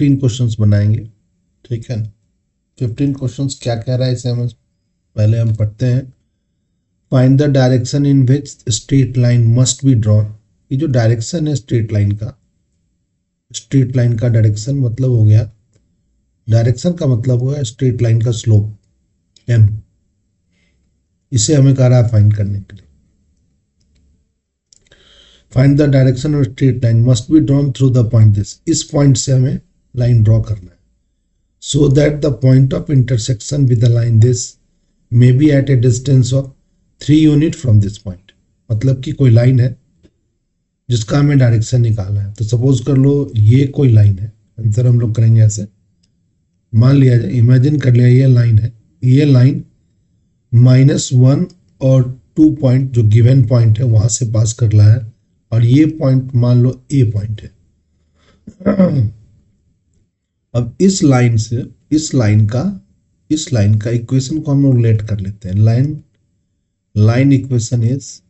15 questions बनाएंगे, ठीक है ना। 15 क्वेश्चंस क्या कह रहा है इसे हम पहले हम पढ़ते हैं। Find the direction in which straight line must be drawn. ये जो डायरेक्शन है स्ट्रेट लाइन का डायरेक्शन मतलब हो गया, डायरेक्शन का मतलब हुआ स्ट्रेट लाइन का स्लोप एम, इसे हमें कह रहा है फाइंड करने के लिए। Find the direction of straight line must be drawn through the point this, इस पॉइंट से हमें लाइन ड्रॉ करना है। So that the point of intersection with the line this may be at a distance of 3 unit from this point. मतलब कि कोई line है जिसका हमें डायरेक्शन निकालना है। तो सपोज कर लो ये कोई लाइन है, आंसर हम लोग करेंगे ऐसे, मान लिया जाए, इमेजिन कर लिया ये लाइन है, ये लाइन -1 और 2 पॉइंट जो गिवन पॉइंट है वहां से पास कर रहा है, और ये पॉइंट मान लो ए पॉइंट है। अब इस लाइन से इस लाइन का इक्वेशन को हम लोग लेट कर लेते हैं। लाइन इक्वेशन इज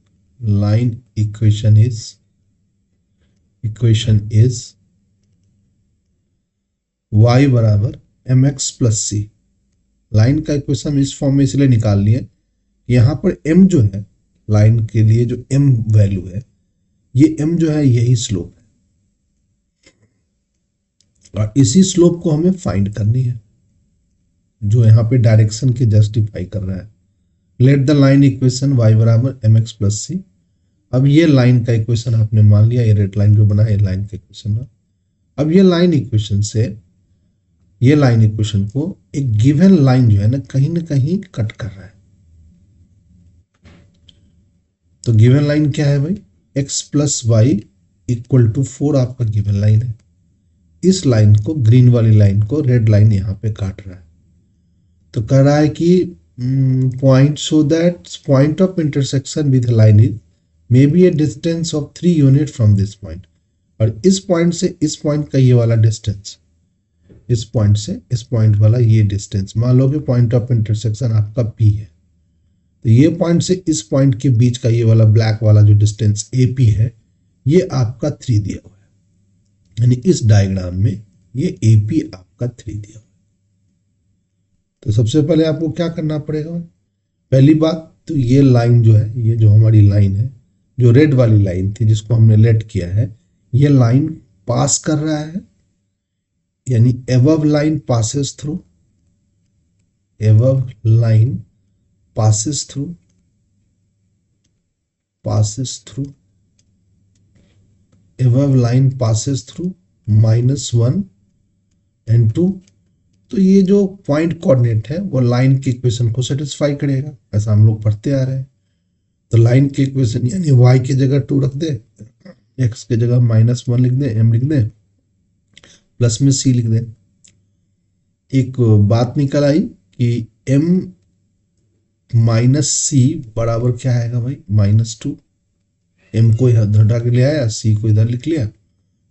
y बराबर mx प्लस सी। लाइन का इक्वेशन इस फॉर्म में इसलिए निकाल लिए, यहां पर m जो है लाइन के लिए, जो m वैल्यू है, ये m जो है यही स्लोप है, और इसी स्लोप को हमें फाइंड करनी है जो यहाँ पे डायरेक्शन की जस्टिफाई कर रहा है। Let the line equation y बराबर mx प्लस सी। अब ये लाइन का इक्वेशन आपने मान लिया, ये रेड लाइन जो बना है लाइन का इक्वेशन है। अब ये लाइन इक्वेशन को एक गिवन लाइन जो है ना कहीं कट कर रहा है। तो गिवन लाइन क्या है भाई, x plus y equal to 4 आपका गिवन लाइन है। इस लाइन को, ग्रीन वाली लाइन को रेड लाइन यहां पे काट रहा है। तो कह रहा है कि point, so that point of intersection with line is may be A distance of 3 unit from this point. और इस पॉइंट से इस पॉइंट का ये वाला डिस्टेंस, इस पॉइंट से इस पॉइंट वाला ये डिस्टेंस, मान लो कि पॉइंट ऑफ इंटरसेक्शन आपका P है, तो ये पॉइंट से इस पॉइंट के बीच का ये वाला ब्लैक वाला जो डिस्टेंस AP है, ये आपका 3 दिया हुआ है। यानी इस डायग्राम में ये AP आपका 3 दिया हुआ है। तो सबसे पहले आपको क्या करना पड़ेगा, पहली बात तो ये लाइन जो है, ये जो हमारी लाइन है, जो रेड वाली लाइन थी जिसको हमने लेट किया है, ये लाइन पास कर रहा है, यानी above line passes through, above line passes through above line passes through -1 and 2। तो ये जो पॉइंट कोऑर्डिनेट है वो लाइन की इक्वेशन को सेटिस्फाई करेगा, ऐसा हम लोग पढ़ते आ रहे हैं। तो लाइन की इक्वेशन यानी y की जगह 2 रख दे, x की जगह -1 लिख दे, m लिख दे, प्लस में c लिख दे। एक बात निकल आई कि m माइनस c बराबर क्या आएगा भाई, -2। m को इधर हटा के ले आया, c को इधर लिख लिया,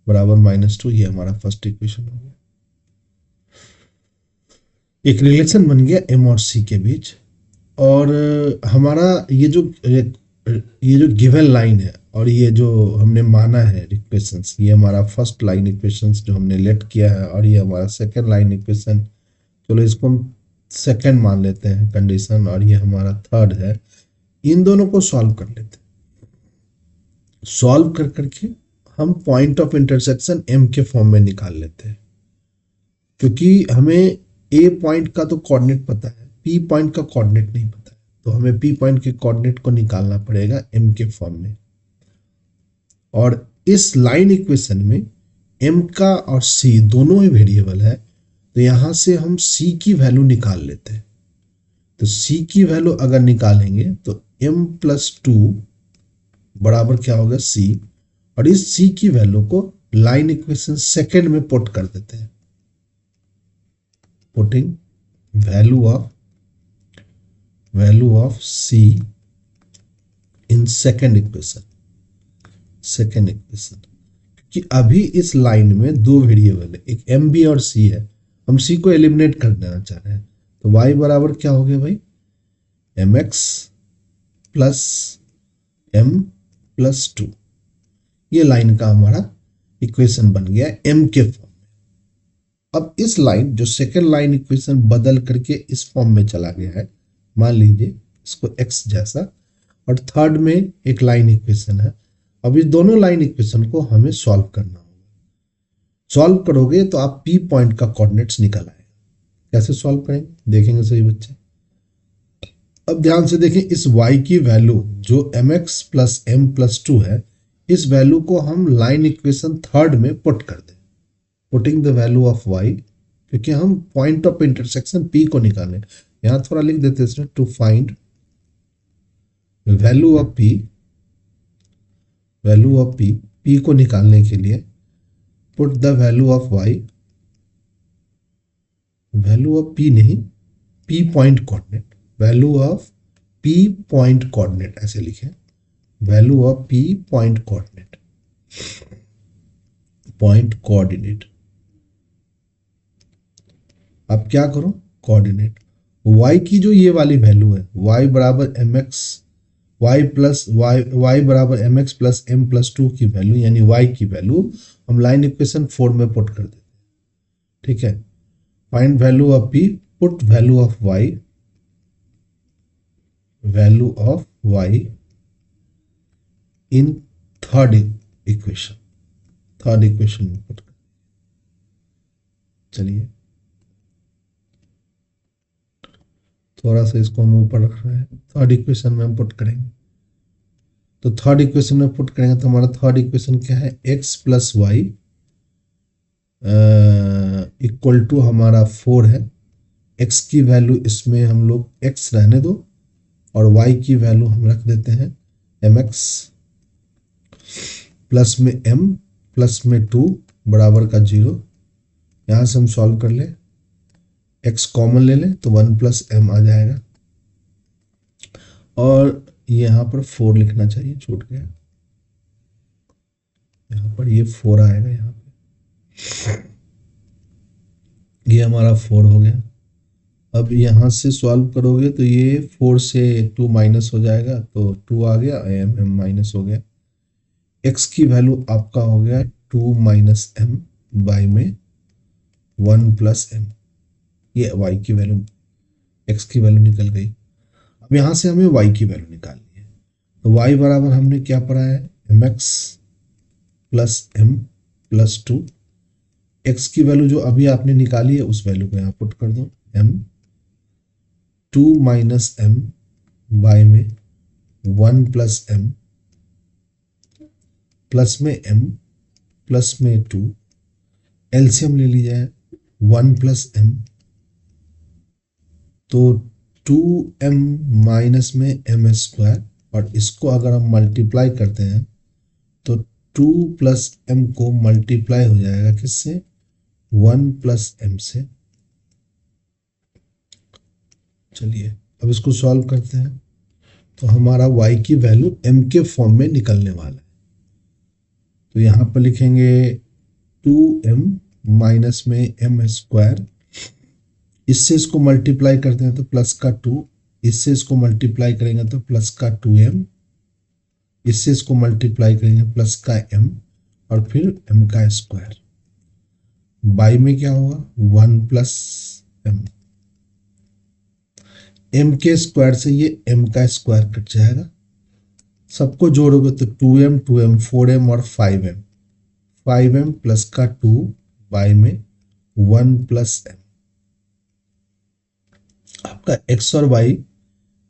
बराबर -2। ये हमारा फर्स्ट इक्वेशन हो गया। एक रिलेशन बन गया m और c के बीच। और हमारा ये जो गिवन लाइन है और ये जो हमने माना है इक्वेशंस, ये हमारा फर्स्ट लाइन इक्वेशंस जो हमने लेट किया है, और ये हमारा सेकंड लाइन इक्वेशन, चलो इसको हम सेकंड मान लेते हैं कंडीशन, और ये हमारा थर्ड है। इन दोनों को सॉल्व कर लेते हैं। सॉल्व कर करके हम पॉइंट ऑफ इंटरसेक्शन m के फॉर्म में निकाल लेते हैं, क्योंकि हमें a पॉइंट का तो कोऑर्डिनेट पता है, p पॉइंट का कोऑर्डिनेट नहीं पता है। तो हमें p पॉइंट के कोऑर्डिनेट को निकालना पड़ेगा m के फॉर्म में। और इस लाइन इक्वेशन में m का और c दोनों ही वेरिएबल है, तो यहां से हम c की वैल्यू निकाल लेते हैं। तो c की वैल्यू अगर निकालेंगे तो m प्लस 2 बराबर क्या होगा c, और इस c की वैल्यू को लाइन इक्वेशन सेकंड में पुट कर देते हैं। Putting value of c in second equation, क्योंकि अभी इस लाइन में दो वेरिएबल है, एक m भी और c है, हम c को एलिमिनेट कर देना चाह रहे हैं। तो y बराबर क्या हो गया भाई, mx प्लस m प्लस 2। ये लाइन का हमारा इक्वेशन बन गया m के फॉर्म में। अब इस लाइन जो सेकेंड लाइन इक्वेशन बदल करके इस फॉर्म में चला गया है, मान लीजिए इसको x जैसा, और थर्ड में एक लाइन इक्वेशन है। अब इस दोनों लाइन इक्वेशन को हमें सॉल्व करना होगा। सॉल्व करोगे तो आप P पॉइंट का कोऑर्डिनेट्स निकल आएगा। कैसे सॉल्व करेंगे देखेंगे सही बच्चे। अब ध्यान से देखें, इस y की वैल्यू जो mx प्लस m प्लस 2 है, इस वैल्यू को हम लाइन इक्वेशन थर्ड में पुट कर दें। Putting the value of y, क्योंकि हम पॉइंट ऑफ इंटरसेक्शन P को निकालें। यहां थोड़ा लिख देते हैं to find value of P, value of P को निकालने के लिए put the value of y, value of P नहीं, P point coordinate, value of P point coordinate ऐसे लिखें, value of P point coordinate, point coordinate. अब क्या करो, कोऑर्डिनेट y की जो ये वाली वैल्यू है, y बराबर mx, y बराबर mx प्लस m प्लस 2 की वैल्यू, यानी y की वैल्यू हम लाइन इक्वेशन 4 में पुट कर देते हैं। ठीक है, find value of P, put value of y, value of y in third equation, third equation में पुट कर। चलिए थोड़ा सा इसको हम ऊपर रख रहे हैं, थर्ड इक्वेशन में हम पुट करेंगे। तो थर्ड इक्वेशन में पुट करेंगे तो हमारा थर्ड इक्वेशन क्या है, x plus y equal to हमारा 4 है। x की वैल्यू इसमें हम लोग x रहने दो और y की वैल्यू हम रख देते हैं mx प्लस में m प्लस में 2 बराबर का 0। यहां से हम सॉल्व कर ले, x कॉमन ले लें तो 1 प्लस m आ जाएगा, और यहां पर 4 लिखना चाहिए, छूट गया, यहां पर ये 4 आएगा, यहां पे ये हमारा 4 हो गया। अब यहां से सॉल्व करोगे तो ये 4 से 2 माइनस हो जाएगा, तो 2 आ गया, m माइनस हो गया। x की वैल्यू आपका हो गया 2 माइनस m बाई में 1 प्लस m, ये y की वैल्यू, x की वैल्यू निकल गई। अब यहां से हमें y की वैल्यू निकालनी है, तो y बराबर हमने क्या पढ़ा है, mx plus m plus 2। x की वैल्यू जो अभी आपने निकाली है उस वैल्यू को यहाँ पुट कर दो, m 2 माइनस m बाई में 1 प्लस m प्लस में m प्लस में 2, एलसीएम ले ली जाए 1 प्लस m, तो 2m माइनस में m स्क्वायर, और इसको अगर हम मल्टीप्लाई करते हैं तो 2 प्लस m को मल्टीप्लाई हो जाएगा किससे, 1 प्लस m से। चलिए अब इसको सॉल्व करते हैं, तो हमारा y की वैल्यू m के फॉर्म में निकलने वाला है। तो यहां पर लिखेंगे 2m माइनस में m स्क्वायर, इससे इसको मल्टीप्लाई करते हैं तो प्लस का 2, इससे इसको मल्टीप्लाई करेंगे तो प्लस का 2m, इससे इसको मल्टीप्लाई करेंगे प्लस का m, और फिर m का स्क्वायर, बाई में क्या होगा 1 प्लस m, m के स्क्वायर से ये m का स्क्वायर कट जाएगा, सबको जोड़ोगे तो 2m 2m 4m और 5m, 5m प्लस का 2 बाई में 1 प्लस m। आपका x और y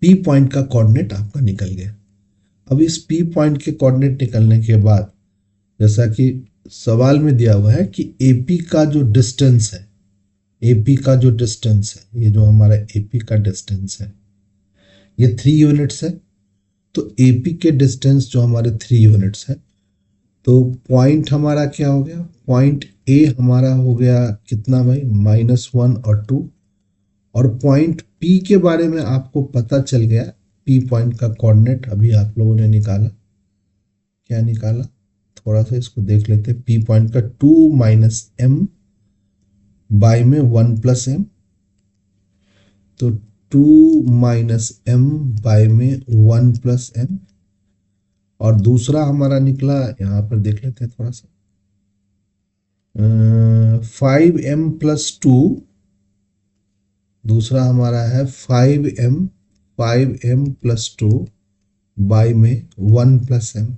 P पॉइंट का कोऑर्डिनेट आपका निकल गया। अब इस P पॉइंट के कोऑर्डिनेट निकलने के बाद, जैसा कि सवाल में दिया हुआ है कि AP का जो डिस्टेंस है, AP का जो डिस्टेंस है, ये जो हमारा AP का डिस्टेंस है ये 3 यूनिट्स है, तो AP के डिस्टेंस जो हमारे 3 यूनिट्स है, तो पॉइंट हमारा क्या हो गया, पॉइंट A हमारा हो गया कितना भाई, -1 और 2, और पॉइंट P के बारे में आपको पता चल गया, P पॉइंट का कोऑर्डिनेट अभी आप लोगों ने निकाला, क्या निकाला, थोड़ा सा इसको देख लेते हैं। P पॉइंट का 2 माइनस m बाई में 1 प्लस m, तो 2 माइनस m बाई में 1 प्लस m, और दूसरा हमारा निकला, यहां पर देख लेते हैं थोड़ा सा, 5m+2, दूसरा हमारा है 5m+2 बाई में 1+m।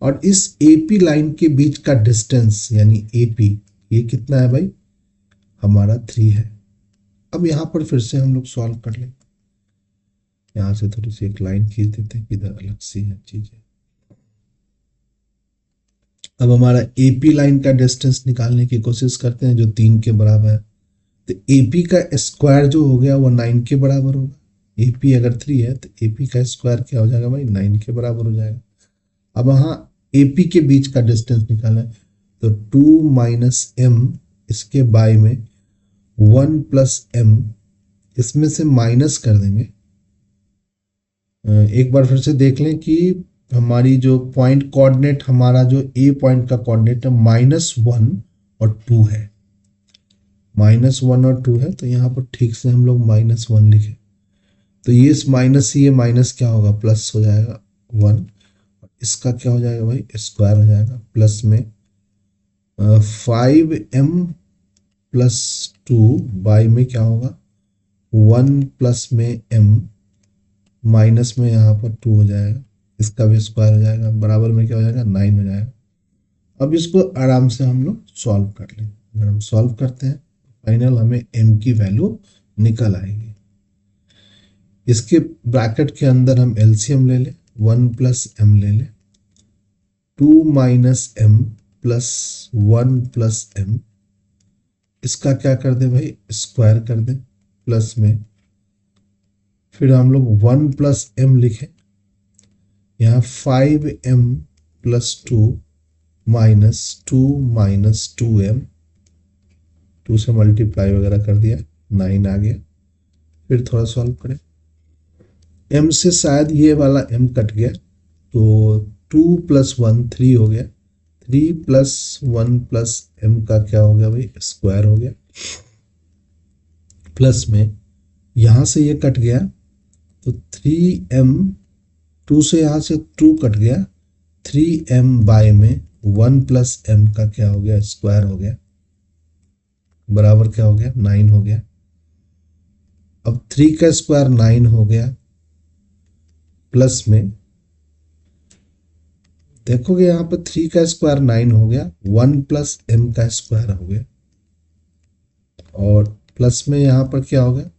और इस AP लाइन के बीच का डिस्टेंस यानी AP ये कितना है भाई, हमारा 3 है। अब यहाँ पर फिर से हम लोग सॉल्व कर लें। यहाँ से थोड़ी सी एक लाइन खींच देते हैं, इधर अलग सी है चीजें। अब हमारा AP लाइन का डिस्टेंस निकालने की कोशिश करते हैं जो 3 के बराबर है। तो AP का स्क्वायर जो हो गया वो 9 के बराबर होगा। AP अगर 3 है तो AP का स्क्वायर क्या हो जाएगा भाई, 9 के बराबर हो जाएगा। अब वहाँ AP के बीच का डिस्टेंस निकालना है तो 2 - m इसके बाय में 1+m, इसमें से माइनस कर देंगे। एक बार फिर से देख लें कि हमारी जो पॉइंट कोऑर्डिनेट, हमारा जो A पॉइंट का कोऑर्डिनेट है -1 और 2 है, -1 और 2 है। तो यहाँ पर ठीक से हम लोग -1 लिखे तो ये माइनस, ये माइनस क्या होगा, प्लस हो जाएगा 1। इसका क्या हो जाएगा भाई, स्क्वायर हो जाएगा। प्लस में 5m+2 बाई में क्या होगा 1 प्लस में m, माइनस में यहाँ पर 2 हो जाएगा, इसका भी स्क्वायर हो जाएगा, बराबर में क्या हो जाएगा 9 हो जाएगा। अब इसको आराम से हम लोग सॉल्व कर लें। अगर हम सॉल्व करते हैं फाइनल हमें m की वैल्यू निकल आएगी। इसके ब्रैकेट के अंदर हम LCM ले लें, 1+m ले लें, 2 - m + 1+m, इसका क्या कर दे भाई, स्क्वायर कर दे। प्लस में फिर हम लोग 1+m लिखें, यहाँ 5m+2 - 2m, 2 से मल्टीप्लाई वगैरह कर दिया, 9 आ गया। फिर थोड़ा सॉल्व करें, m से शायद ये वाला m कट गया तो 2 + 1 3 हो गया, 3 + 1+m का क्या हो गया भाई, स्क्वायर हो गया। प्लस में यहाँ से ये कट गया तो 3m, 2 से यहाँ से 2 कट गया, 3m बाय में 1+m का क्या हो गया, स्क्वायर हो गया, बराबर क्या हो गया 9 हो गया। अब 3 का स्क्वायर 9 हो गया, प्लस में देखोगे यहाँ पर 3 का स्क्वायर 9 हो गया, 1+m का स्क्वायर हो गया, और प्लस में यहाँ पर क्या हो गया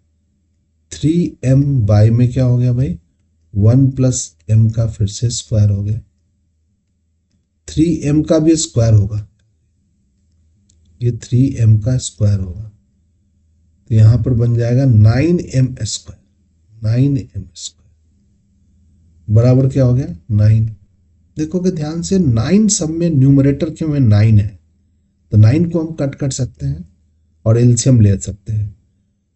3m बाय में क्या हो गया भाई 1+m का फिर से स्क्वायर हो गया, 3m का भी स्क्वायर होगा, ये 3m का स्क्वायर होगा तो यहाँ पर बन जाएगा 9m स्क्वायर, 9m स्क्वायर बराबर क्या हो गया 9। देखोगे ध्यान से 9 सब में न्यूमरेटर के में 9 है तो 9 को हम कट कर सकते हैं और एलसीएम ले सकते हैं।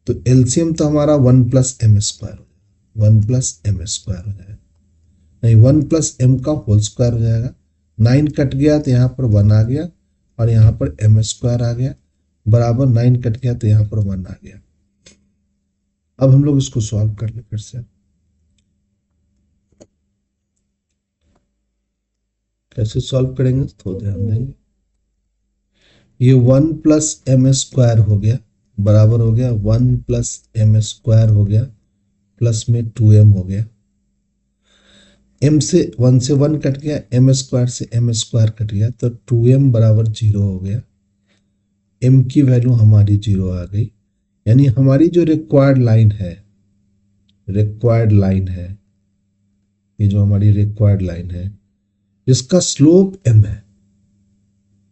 तो एलसीएम तो हमारा 1+m स्क्वायर हो जाएगा, 1+m स्क्वायर हो जाएगा, नहीं 1+m का होल स्क्वायर हो जाएगा। 9 कट गया तो यहाँ पर 1 आ गया और यहाँ पर m स्क्वायर आ गया, बराबर 9 कट गया तो यहाँ पर 1 आ गया। अब हम लोग इसको सॉल्व कर ले फिर से, कैसे सॉल्व करेंगे तो ध्यान देंगे। ये 1+m स्क्वायर हो गया, बराबर हो गया 1+m स्क्वायर हो गया, प्लस में 2m हो गया, m से 1 से 1 कट गया, m स्क्वायर से m स्क्वायर कट गया तो 2m बराबर 0 हो गया, m की वैल्यू हमारी 0 आ गई। यानी हमारी जो रिक्वायर्ड लाइन है, रिक्वायर्ड लाइन है, ये जो हमारी रिक्वायर्ड लाइन है जिसका स्लोप m है,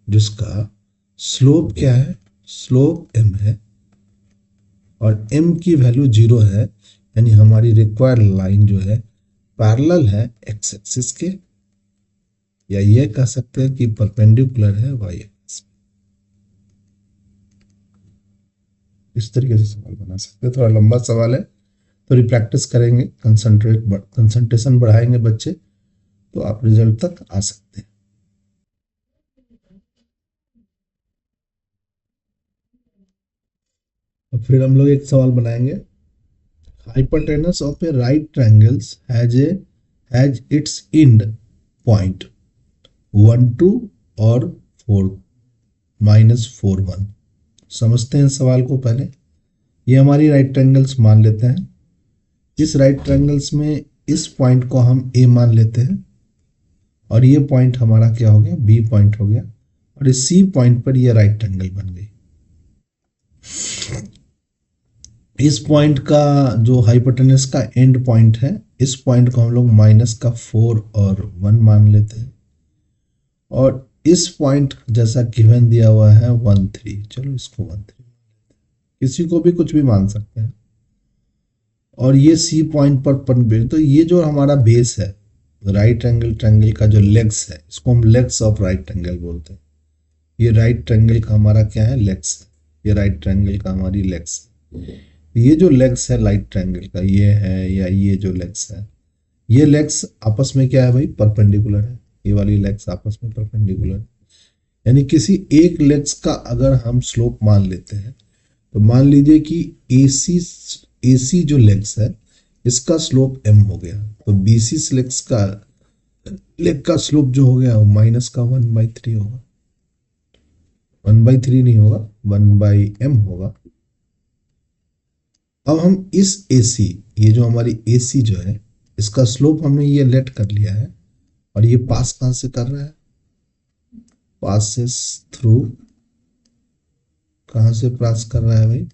जिसका स्लोप क्या है, स्लोप m है और m की वैल्यू 0 है, यानी हमारी रिक्वायर्ड लाइन जो है पैरेलल है एक्स एक्सिस के, या ये कह सकते हैं कि परपेंडिकुलर है वाई एक्सिस। इस तरीके से सवाल बना सकते हैं। थोड़ा लंबा सवाल है, थोड़ी प्रैक्टिस करेंगे, कंसंट्रेशन बढ़ाएंगे बच्चे तो आप रिजल्ट तक आ सकते हैं। अब फिर हम लोग एक सवाल बनाएंगे, hypotenuse of a right triangles has its end point 1 2 और 4 -4 1। समझते हैं सवाल को पहले। ये हमारी राइट ट्रायंगल्स मान लेते हैं। इस राइट ट्रायंगल्स में इस पॉइंट को हम ए मान लेते हैं और ये पॉइंट हमारा क्या हो गया, बी पॉइंट हो गया, और इस सी पॉइंट पर ये राइट ट्रायंगल बन गई। इस पॉइंट का जो हाइपोटेनस का एंड पॉइंट है, इस पॉइंट को हम लोग -4 और 1 मान लेते हैं, और इस पॉइंट जैसा गिवन दिया हुआ है 1 3, चलो इसको 1 3, किसी को भी कुछ भी मान सकते हैं। और ये सी पॉइंट पर तो ये जो हमारा बेस है राइट एंगल ट्रायंगल का जो लेग्स है, इसको हम लेग्स ऑफ राइट ट्रायंगल बोलते हैं। ये राइट ट्रायंगल का हमारा क्या है, लेग्स है। ये राइट ट्रायंगल का हमारी लेग्स है। ये जो लेग्स है राइट ट्रायंगल का, ये है, या ये जो लेग्स है, ये लेग्स आपस में क्या है भाई, परपेंडिकुलर है। ये वाली लेग्स आपस में परपेंडिकुलर है। यानी किसी एक लेग्स का अगर हम स्लोप मान लेते हैं, तो मान लीजिए कि एसी जो लेग्स है इसका स्लोप m हो गया, तो बीसी लेग्स का लेग का स्लोप जो हो गया वो -1/3 होगा। 1/3 नहीं होगा, 1/m होगा। अब हम इस AC, ये जो हमारी AC जो है, इसका स्लोप हमने ये लेट कर लिया है, और ये पास कहां से कर रहा है, पासेस थ्रू, कहां से पास कर रहा है भाई,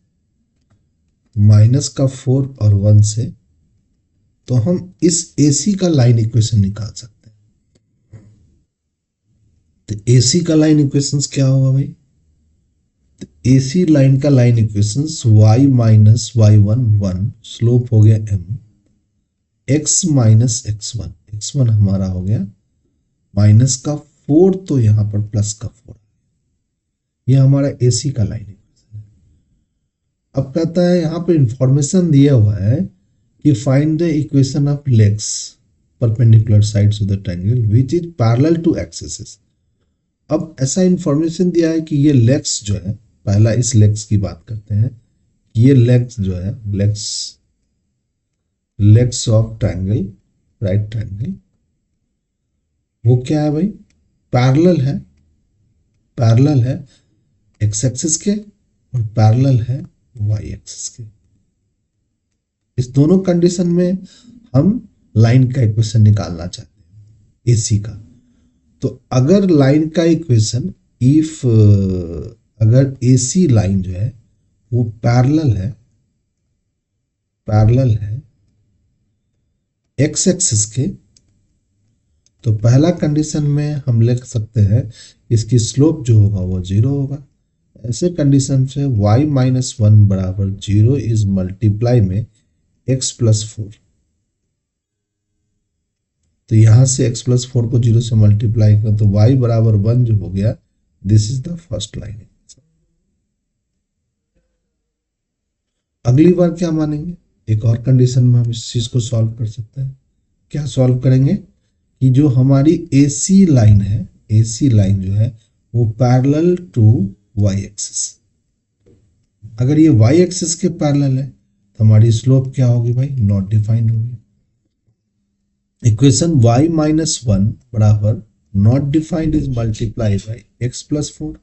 -4 और 1 से। तो हम इस AC का लाइन इक्वेशन निकाल सकते हैं। तो AC का लाइन इक्वेशंस क्या होगा भाई, तो AC लाइन का line equations y - y1 1, slope हो गया m, x - x1, x1 हमारा हो गया -4, तो यहां पर +4। ये हमारा AC का लाइन इक्वेशन है। अब कहता है यहां पर इंफॉर्मेशन दिया हुआ है कि find the equation of legs perpendicular sides of the triangle which is parallel to axis. अब ऐसा इंफॉर्मेशन दिया है कि ये लेग्स जो है, पहला इस लेग्स की बात करते हैं, ये लेग्स जो है, legs of triangle, right triangle, वो क्या है भाई, पैरेलल है एक्स एक्सिस के और पैरेलल है वाई एक्सिस के। इस दोनों कंडीशन में हम लाइन का इक्वेशन निकालना चाहते हैं एसी का। तो अगर लाइन का इक्वेशन अगर एसी लाइन जो है वो पैरेलल है एक्स एक्सिस के, तो पहला कंडीशन में हम लिख सकते हैं इसकी स्लोप जो होगा वो 0 होगा। ऐसे कंडीशन से y - 1 = 0 इज मल्टीप्लाई में x + 4। तो यहां से x + 4 को 0 से मल्टीप्लाई कर, तो y = 1 जो हो गया, this is the first line. अगली बार क्या मानेंगे, एक और कंडीशन में हम इस चीज को सॉल्व कर सकते हैं। क्या सॉल्व करेंगे कि जो हमारी AC लाइन है, AC लाइन जो है वो पैरेलल टू y एक्सिस। अगर ये y एक्सिस के पैरेलल है तो हमारी स्लोप क्या होगी भाई, नॉट डिफाइंड होगी। इक्वेशन y - 1 बराबर not defined is multiply by x + 4।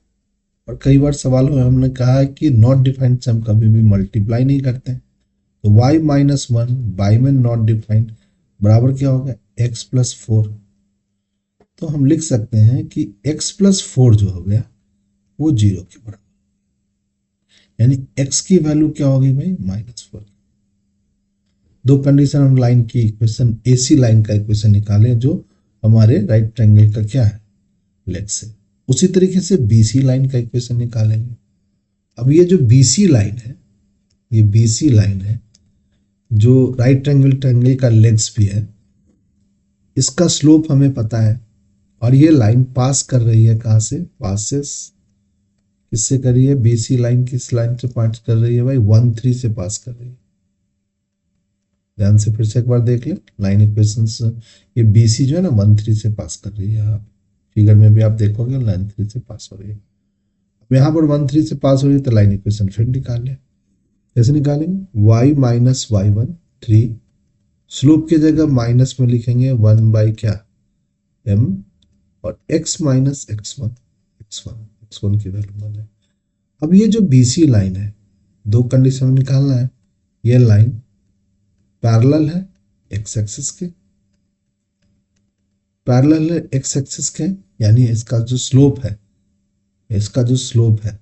और कई बार सवाल में हमने कहा है कि नॉट डिफाइंड से हम कभी भी मल्टीप्लाई नहीं करते हैं। तो y - 1 बाई में नॉट डिफाइंड बराबर क्या होगा, x + 4। तो हम लिख सकते हैं कि x + 4 जो हो गया वो 0 के बराबर, यानी x की वैल्यू क्या होगी भाई, -4। दो कंडीशन हम लाइन की इक्वेशन, AC लाइन का इक्वेशन निकाले जो हमारे राइट ट्रायंगल का क्या है, लेग्स है। उसी तरीके से BC लाइन का इक्वेशन निकालेंगे। अब ये जो BC लाइन है, ये BC लाइन है जो राइट ट्रायंगल का लेग्स भी है, इसका स्लोप हमें पता है, और ये लाइन पास कर रही है कहां से, पासेस किससे कर रही है, BC लाइन किस लाइन से पास कर रही है भाई, 1 3 से पास कर रही है। ध्यान से फिर से एक बार देख ले लाइन इक्वेशंस। ये BC जो है ना 1 3 से पास कर रही है, आप फिगर में भी आप देखोगे लाइन 3 से पास हो रही है। अब यहाँ पर 1 3 से पास हो रही है, तो लाइन इक्वेशन फिर निकाल ले। कैसे निकालेंगे, y - y1 3, स्लोप की जगह माइनस में लिखेंगे 1 बाई क्या, m, और x - x1 x1 की वैल्यू मान लें। अब ये जो BC लाइन है, दो कंडीशन निकालना है। ये लाइन पैरेलल है x एक्सिस के, पैरेलल है x एक्सिस के, यानी इसका जो स्लोप है, इसका जो स्लोप है,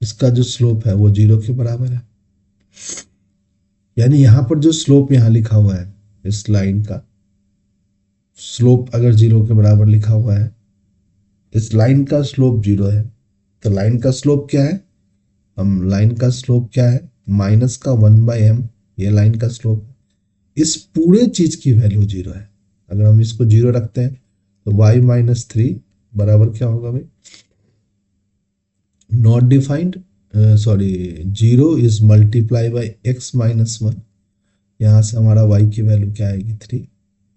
इसका जो स्लोप है वो 0 के बराबर है। यानी यहां पर जो स्लोप यहां लिखा हुआ है, इस लाइन का स्लोप अगर 0 के बराबर लिखा हुआ है, इस लाइन का स्लोप 0 है, तो लाइन का स्लोप क्या है, हम लाइन का स्लोप क्या है, माइनस का 1/m, ये लाइन का स्लोप है। इस पूरे चीज की वैल्यू 0 है। अगर हम इसको 0 रखते हैं तो y-3 बराबर क्या होगा भाई, not defined, sorry 0 is multiply by x-1। यहाँ से हमारा y की वैल्यू क्या आएगी, 3।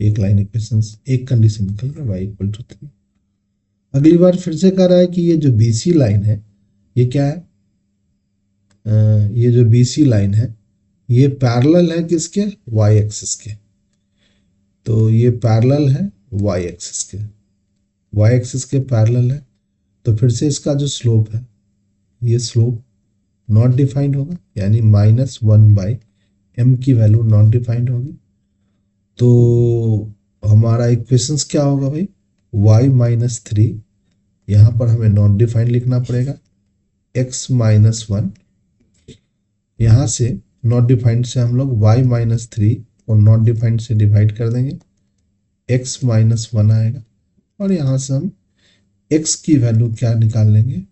एक लाइन इक्वेशन, एक कंडीशन निकल गया, y इक्वल टू 3। अगली बार फिर से कह रहा है कि ये जो BC लाइन है, ये क्या है, ये जो BC लाइन है ये पैरेलल है किसके, y एक्सिस के। तो ये पैरेलल है y एक्सिस के, y एक्सिस के पैरेलल है। तो फिर से इसका जो स्लोप है, ये स्लोप नॉट डिफाइंड होगा, यानी -1/m की वैल्यू नॉट डिफाइंड होगी। तो हमारा इक्वेशंस क्या होगा भाई, y-3, यहाँ पर हमें नॉट डिफाइंड लिखना पड़ेगा, x-1, यहाँ से नॉट डिफाइंड से हम लोग y-3 और नॉट डिफाइंड से डिवाइड कर देंगे, x-1 आएगा। और यहाँ से हम x की वैल्यू क्या निकाल लेंगे,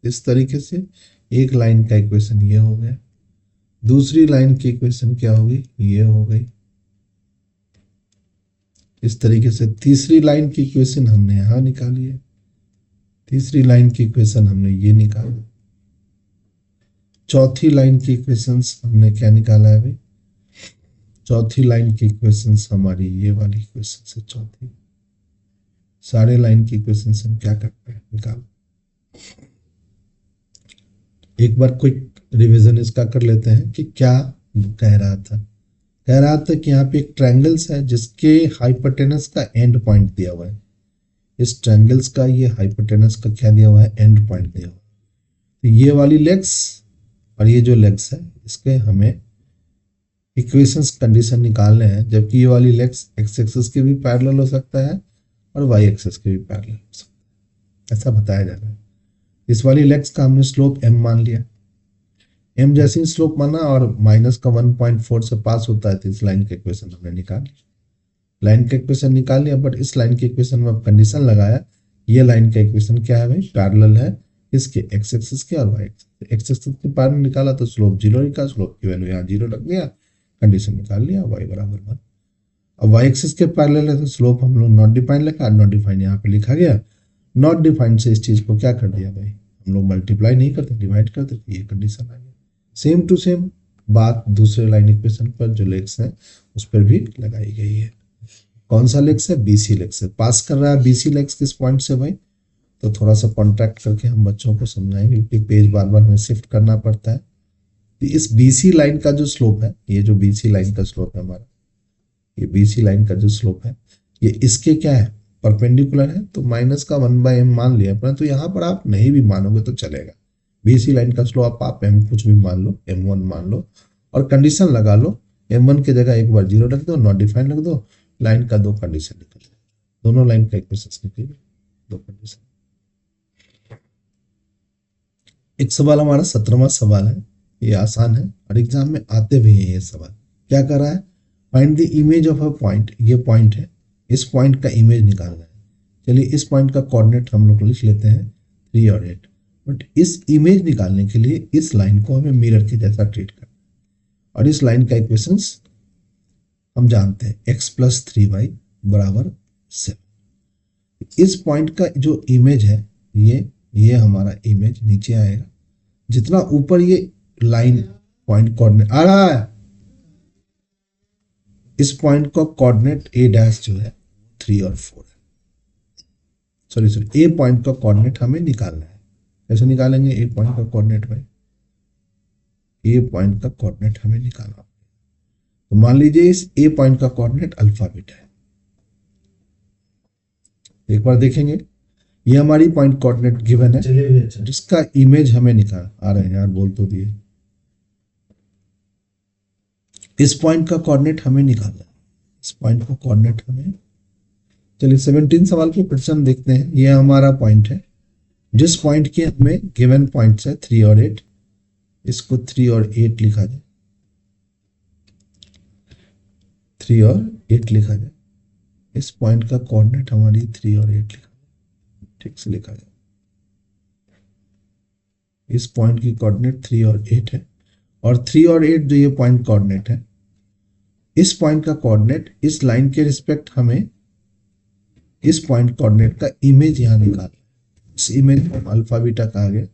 इस तरीके से एक लाइन का इक्वेशन ये हो गया। दूसरी लाइन की इक्वेशन क्या होगी, ये हो गई। इस तरीके से तीसरी लाइन की इक्वेशन हमने यहां निकाली है, तीसरी लाइन की इक्वेशन हमने ये निकाली। चौथी लाइन की इक्वेशंस हमने क्या निकाला है भाई, चौथी लाइन की इक्वेशंस हमारी ये वाली इक्वेशन है चौथी। सारे लाइन की इक्वेशंस हम क्या करते हैं, निकाल। एक बार क्विक रिवीजन इसका कर लेते हैं कि क्या कह रहा था। कह रहा था कि यहाँ पे एक ट्रायंगल्स है जिसके हाइपोटेनस का एंड पॉइंट दिया हुआ है। इस ट्रायंगल्स का ये हाइपोटेनस का क्या दिया हुआ है, एंड पॉइंट दिया हुआ है। तो ये वाली लेग्स और ये जो लेग्स है, इसके हमें इक्वेशंस कंडीशन निकालने हैं, जबकि ये वाली लेग्स एक्स एक्सिस के भी पैरेलल हो सकता है और वाई एक्सिस के भी पैरेलल हो सकता है, ऐसा बताया जा रहा है। इस वाली लेग्स का हमने स्लोप m मान लिया, m जैसे ही स्लोप माना और माइनस का 1.4 से पास होता है, तो इस लाइन का इक्वेशन हमने निकाल लिया। लाइन का इक्वेशन निकाल लिया, बट इस लाइन के इक्वेशन में कंडीशन लगाया, ये लाइन का इक्वेशन क्या है भाई, पैरेलल है इसके एक्स एक्सिस के और वाई एक्सिस। एक्स एक्सिस के पैरेलल निकाला तो स्लोप 0 निकाला, स्लोप की वैल्यू यहाँ 0 रख दिया, कंडीशन निकाल लिया, y बराबर 1। अब y एक्सिस के पैरेलल है तो स्लोप हम लोग नॉट डिफाइंड लिखा, नॉट डिफाइंड यहाँ पे लिखा गया। नॉट डिफाइंड से इस चीज को क्या कर दिया भाई, हम लोग मल्टीप्लाई नहीं करते, डिवाइड करते, तो ये कंडीशन आ गई। सेम टू सेम बात दूसरे लाइन इक्वेशन पर जो लेग्स हैं उस पर भी लगाई गई है। कौन सा लेग्स है, BC लेग्स है। पास कर रहा है BC लेग्स किस पॉइंट से भाई, तो थोड़ा सा कॉन्ट्रैक्ट करके हम बच्चों को समझाएंगे, क्योंकि पेज बार बार हमें शिफ्ट करना पड़ता है। तो इस BC लाइन का जो स्लोप है, ये जो BC लाइन का स्लोप है हमारा, ये BC लाइन का जो स्लोप है ये इसके क्या है, परपेंडिकुलर है, तो माइनस का 1/m मान लिया, परंतु यहाँ पर आप नहीं भी मानोगे तो चलेगा। BC लाइन का स्लोप आप m कुछ भी मान लो, m1 मान लो, और कंडीशन लगा लो, m1 की जगह एक बार 0 रख दो, नॉट डिफाइंड रख दो, लाइन का दो कंडीशन निकल जाए, दोनों लाइन का इक्वेशन निकल गए, दो कंडीशन। एक सवाल हमारा 17वां सवाल है, ये आसान है और एग्जाम में आते भी हैं ये सवाल। क्या कर रहा है, find the image of a point, ये पॉइंट है, इस पॉइंट का इमेज निकालना है। चलिए इस पॉइंट का कोऑर्डिनेट हम लोग लिख लेते हैं 3 और 8, बट इस इमेज निकालने के लिए इस लाइन को हमें मिरर के जैसा ट्रीट करना है। और इस लाइन का इक्वेशंस हम जानते हैं, x + 3y = 7। इस पॉइंट का जो इमेज है, ये हमारा इमेज नीचे आएगा। जितना ऊपर ये लाइन पॉइंट कोऑर्डिनेट आ रहा है, इस पॉइंट का कोऑर्डिनेट a' जो है 3 और 4 है। सॉरी, ए पॉइंट का कोऑर्डिनेट हमें निकालना है। कैसे निकालेंगे ए पॉइंट का कोऑर्डिनेट भाई, ए पॉइंट का कोऑर्डिनेट हमें निकालना। तो मान लीजिए इस ए पॉइंट का कोऑर्डिनेट अल्फा बीटा है। एक बार देखेंगे, ये हमारी पॉइंट कोऑर्डिनेट गिवन है, चलिए भैया अच्छा। जिसका इमेज हमें निकाल आ रहे हैं यार, बोल तो दिए। इस पॉइंट का कोऑर्डिनेट हमें निकालना है, इस पॉइंट का कोऑर्डिनेट हमें। चलिए 17 सवाल के क्वेश्चन देखते हैं। ये हमारा पॉइंट है, जिस पॉइंट के हमें गिवन पॉइंट्स है 3 और 8, इसको 3 और 8 लिखा जाए, 3 और 8 लिखा जाए। इस पॉइंट का कोऑर्डिनेट हमारी 3 और 8 लिखा जाए, ठीक से लिखा जाए। इस पॉइंट की कोऑर्डिनेट 3 और 8 है, और 3 और 8 जो ये पॉइंट कोऑर्डिनेट है, इस पॉइंट का कोऑर्डिनेट इस लाइन के रिस्पेक्ट हमें इस पॉइंट कोऑर्डिनेट का इमेज यहां निकाल, इस इमेज को अल्फा बीटा कहा गया।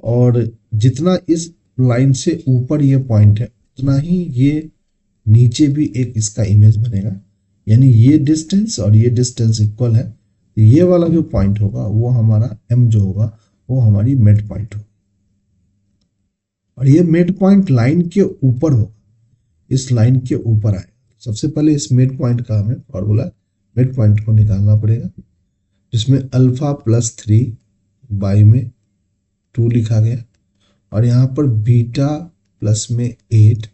और जितना इस लाइन से ऊपर ये पॉइंट है, उतना ही ये नीचे भी एक इसका इमेज बनेगा, यानी ये डिस्टेंस और ये डिस्टेंस इक्वल है। ये वाला जो पॉइंट होगा वो हमारा m जो होगा वो हमारी मिड पॉइंट होगा, और ये मिड पॉइंट लाइन के ऊपर होगा, इस लाइन के ऊपर आए। सबसे पहले इस मिड पॉइंट का हमें फॉर्मूला मिड पॉइंट को निकालना पड़ेगा, जिसमें अल्फा प्लस 3 बाई में 2 लिखा गया, और यहाँ पर बीटा प्लस में 8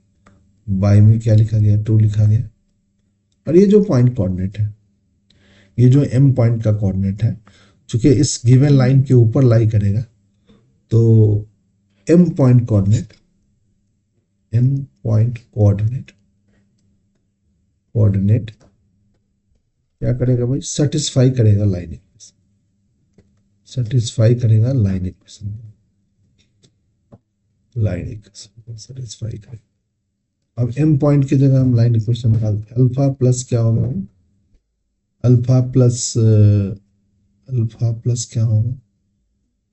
बाई में क्या लिखा गया, 2 लिखा गया। और ये जो पॉइंट कोऑर्डिनेट है, ये जो m पॉइंट का कोऑर्डिनेट है, चूंकि इस गिवन लाइन के ऊपर लाई करेगा, तो m पॉइंट कोऑर्डिनेट कोऑर्डिनेट क्या करेगा भाई, सेटिस्फाई करेगा लाइन इक्वेशन, सेटिस्फाई करेगा line equation, line equation satisfy करेगा। अब m पॉइंट की जगह हम लाइन इक्वेशन निकालते हैं। अल्फा प्लस क्या होगा, अल्फा प्लस क्या होगा,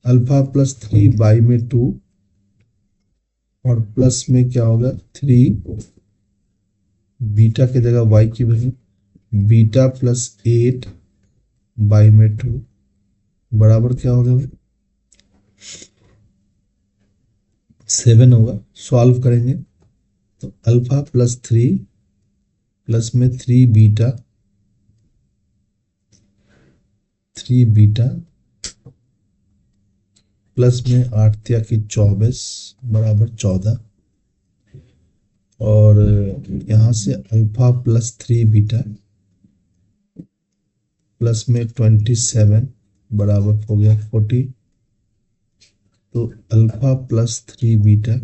अल्फा प्लस 3 बाई में 2, और प्लस में क्या होगा 3, बीटा की जगह y की वैल्यू, बीटा प्लस 8 बाई में 2 बराबर क्या होगा भाई 7 होगा। सॉल्व करेंगे तो अल्फा प्लस 3 प्लस में 3 बीटा प्लस में 8 तिया की 24 बराबर 14, और यहां से अल्फा प्लस 3 बीटा प्लस में 27 बराबर हो गया 40। तो अल्फा प्लस 3 बीटा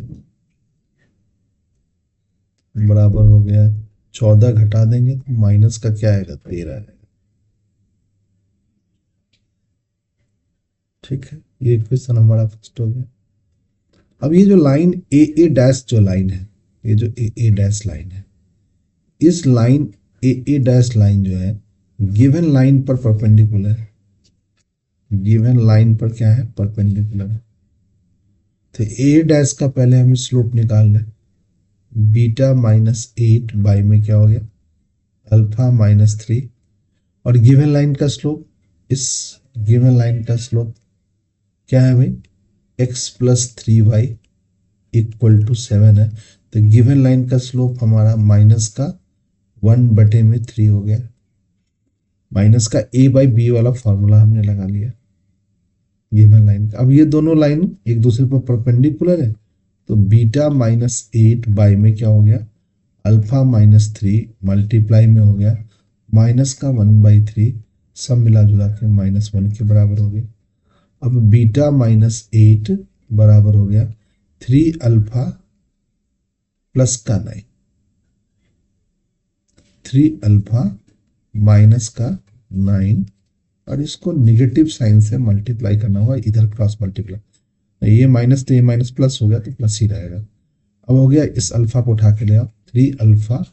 बराबर हो गया 14, घटा देंगे तो माइनस का क्या आएगा 13 आएगा। ठीक है, ये इक्वेशन हमारा फर्स्ट हो गया। अब ये जो लाइन ए डैश जो लाइन है, ये जो ए डैश लाइन है, इस लाइन ए डैश लाइन जो है गिवन लाइन पर परपेंडिकुलर है, गिवन लाइन पर क्या है परपेंडिकुलर है। तो ए डैश का पहले हमें स्लोप निकाल लें, बीटा माइनस 8 बाई में क्या हो गया अल्फा माइनस 3, और गिवन लाइन का स्लोप, इस गिवन लाइन का स्लोप क्या है भाई x plus 3y equal to 7 है। तो गिवन लाइन का स्लोप हमारा माइनस का 1/3 हो गया, माइनस का a बाई बी वाला फॉर्मूला हमने लगा लिया गिवन लाइन का। अब ये दोनों लाइन एक दूसरे पर परपेंडिकुलर है, तो बीटा माइनस 8 बाई में क्या हो गया अल्फा माइनस 3 मल्टीप्लाई में हो गया माइनस का 1/3, सब मिला जुला के -1 के बराबर हो गया। अब बीटा माइनस 8 बराबर हो गया 3 अल्फा प्लस का 9, 3 अल्फा माइनस का 9, और इसको निगेटिव साइन से मल्टीप्लाई करना होगा, इधर क्रॉस मल्टीप्लाई, ये माइनस तो ये माइनस प्लस हो गया तो प्लस ही रहेगा। अब हो गया इस अल्फा को उठा के ले आओ, 3 अल्फा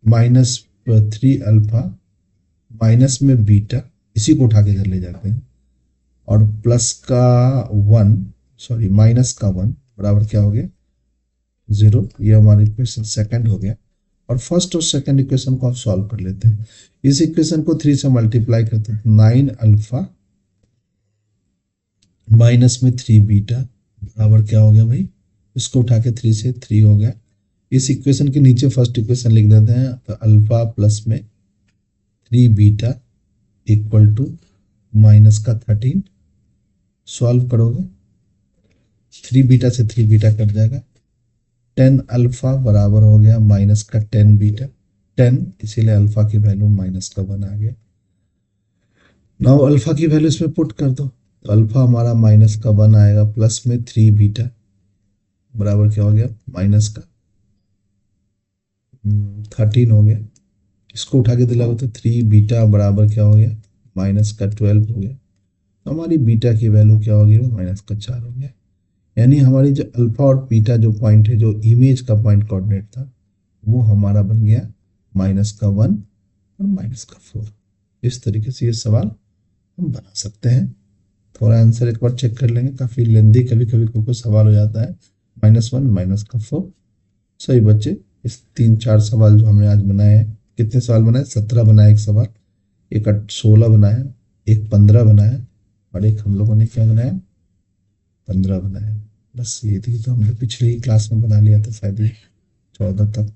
माइनस 3 अल्फा माइनस में बीटा, इसी को उठा के इधर ले जाते हैं, और प्लस का 1 सॉरी माइनस का 1 बराबर क्या हो गया 0। ये हमारा इक्वेशन सेकंड हो गया। और फर्स्ट और सेकंड इक्वेशन को आप सॉल्व कर लेते हैं। इस इक्वेशन को 3 से मल्टीप्लाई करते हैं, 9 अल्फा माइनस में 3 बीटा बराबर क्या हो गया भाई, इसको उठा के 3 से 3 हो गया। इस इक्वेशन के नीचे फर्स्ट इक्वेशन लिख देते हैं, तो अल्फा प्लस में 3 बीटा इक्वल टू माइनस का 13, सॉल्व करोगे 3 बीटा से 3 बीटा कट जाएगा, 10 अल्फा बराबर हो गया माइनस का 10 बीटा, 10, इसीलिए अल्फा की वैल्यू माइनस का 1 आ गया। नाउ अल्फा की वैल्यू इसमें पुट कर दो, तो अल्फा हमारा माइनस का 1 आएगा, प्लस में 3 बीटा बराबर क्या हो गया, माइनस का 13 हो गया। इसको उठा के दिलाओ तो 3 बीटा बराबर क्या हो गया, माइनस का 12 हो गया। तो हमारी बीटा की वैल्यू क्या हो गई, माइनस का 4 हो गया। यानी हमारी जो अल्फा और बीटा जो पॉइंट है, जो इमेज का पॉइंट कोऑर्डिनेट था, वो हमारा बन गया माइनस का 1 और माइनस का 4। इस तरीके से ये सवाल हम बना सकते हैं। थोड़ा आंसर एक बार चेक कर लेंगे, काफ़ी लेंदी कभी कभी कोई सवाल हो जाता है। -1 माइनस का 4। सही बच्चे, इस 3-4 सवाल जो हमने आज बनाए हैं, कितने सवाल बनाए, 17 बनाए एक सवाल, एक 16 बनाया, एक 15 बनाया, और एक हम लोगों ने क्या बनाया, 15 बनाया। बस ये थी, तो हमने पिछले ही क्लास में बना लिया था शायद, ये 14 तक।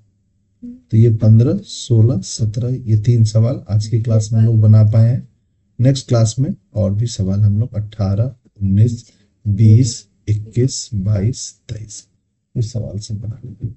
तो ये 15, 16, 17, ये 3 सवाल आज की क्लास में हम लोग बना पाए हैं। नेक्स्ट क्लास में और भी सवाल हम लोग 18, 19, 20, 21, 22, 23 इस सवाल से बना लेंगे।